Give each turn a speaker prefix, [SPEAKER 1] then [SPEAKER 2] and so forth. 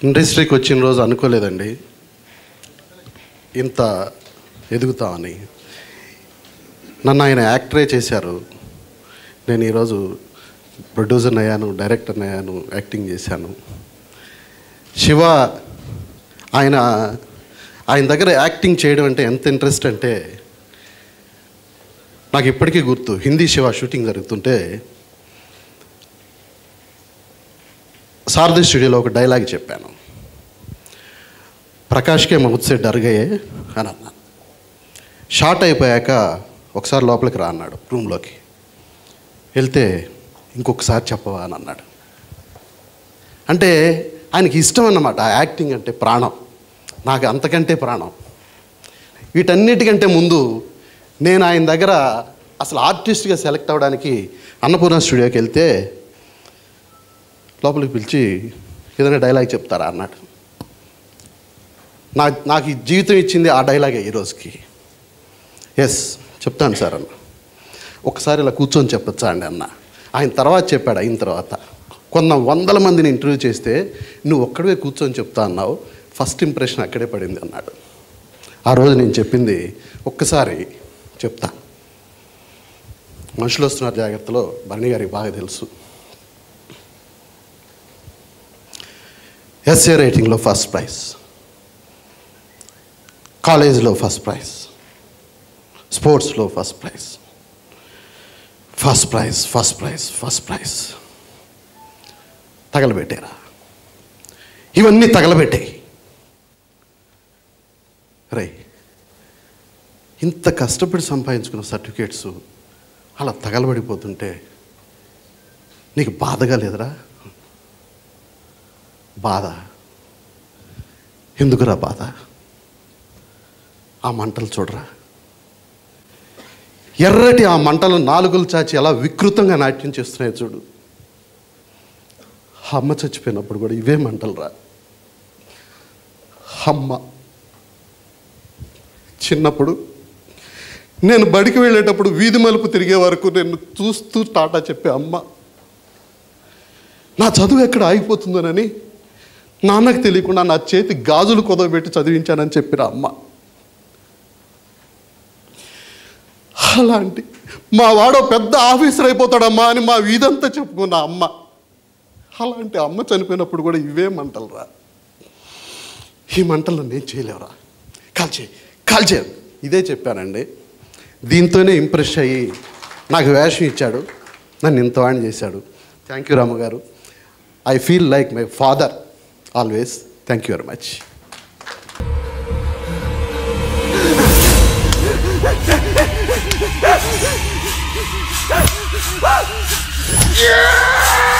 [SPEAKER 1] ఇండస్ట్రీకి వచ్చిన రోజు అనుకోలేదండి ఇంత ఎదుగుతామని. నన్ను ఆయన యాక్టరే చేశారు. నేను ఈరోజు ప్రొడ్యూసర్ని అయ్యాను, డైరెక్టర్ని అయ్యాను, యాక్టింగ్ చేశాను. శివ ఆయన దగ్గర యాక్టింగ్ చేయడం అంటే ఎంత ఇంట్రెస్ట్ అంటే నాకు ఇప్పటికీ గుర్తు. హిందీ శివ షూటింగ్ జరుగుతుంటే సారథి స్టూడియోలో ఒక డైలాగ్ చెప్పాను. ప్రకాష్కే ముహూర్త డర్ గయే అని అన్నాను. షార్ట్ అయిపోయాక ఒకసారి లోపలికి రా అన్నాడు రూమ్లోకి. వెళ్తే ఇంకొకసారి చెప్పవా అని అన్నాడు. అంటే ఆయనకి ఇష్టం అన్నమాట. యాక్టింగ్ అంటే ప్రాణం. నాకు అంతకంటే ప్రాణం. వీటన్నిటికంటే ముందు నేను ఆయన దగ్గర అసలు ఆర్టిస్ట్గా సెలెక్ట్ అవ్వడానికి అన్నపూర్ణ స్టూడియోకి వెళ్తే లోపలికి పిలిచి ఏదైనా డైలాగ్ చెప్తారా అన్నాడు. నాకు ఈ జీవితం ఇచ్చింది ఆ డైలాగే ఈరోజుకి. ఎస్ చెప్తాను సార్ అన్న. ఒకసారి ఇలా కూర్చొని చెప్పచ్చా అండి అన్న. ఆయన తర్వాత చెప్పాడు. అయిన తర్వాత కొంత 100 మందిని ఇంటర్వ్యూ చేస్తే నువ్వు ఒక్కడే కూర్చొని చెప్తా అన్నావు, ఫస్ట్ ఇంప్రెషన్ అక్కడే పడింది అన్నాడు. ఆ రోజు నేను చెప్పింది ఒక్కసారి చెప్తా. మనుషులు వస్తున్నారు జాగ్రత్తలో భరణి గారికి బాగా తెలుసు. ఎస్ఏ రైటింగ్లో ఫస్ట్ ప్రైజ్, కాలేజీలో ఫస్ట్ ప్రైజ్, స్పోర్ట్స్లో first prize, first prize first prize first prize. తగలబెట్టారా? ఇవన్నీ తగలబెట్టాయి. రై ఇంత కష్టపడి సంపాదించుకున్న సర్టిఫికేట్స్ అలా తగలబడిపోతుంటే నీకు బాధగా లేదురా? బాధ ఎందుకురా బాధ? ఆ మంటలు చూడరా, ఎర్రటి ఆ మంటలు నాలుగులు చాచి ఎలా వికృతంగా నాట్యం చేస్తున్నాయి చూడు. అమ్మ చచ్చిపోయినప్పుడు కూడా ఇవే మంటలు రా. అమ్మ చిన్నప్పుడు నేను బడికి వెళ్ళేటప్పుడు వీధి మలుపు తిరిగే వరకు నేను చూస్తూ టాటా చెప్పే అమ్మ, నా చదువు ఎక్కడ ఆగిపోతుందోనని నాన్నకు తెలియకుండా నా చేతి గాజులు కుదవబెట్టి చదివించానని చెప్పిన అమ్మ. అలాంటి మా వాడో పెద్ద ఆఫీసర్ అయిపోతాడమ్మా అని మా వీధంతా చెప్పుకున్న అమ్మ. అలాంటి అమ్మ చనిపోయినప్పుడు కూడా ఇవే మంటలు రా. ఈ మంటలు నేను చేయలేవురా, కాల్చే ఇదే చెప్పానండి. దీంతోనే ఇంప్రెస్ అయ్యి నాకు వేషం ఇచ్చాడు, నన్ను ఇంతవాణి చేశాడు. థ్యాంక్ యూ రాము గారు. I feel like my father always. Thank you very much.
[SPEAKER 2] Yeah!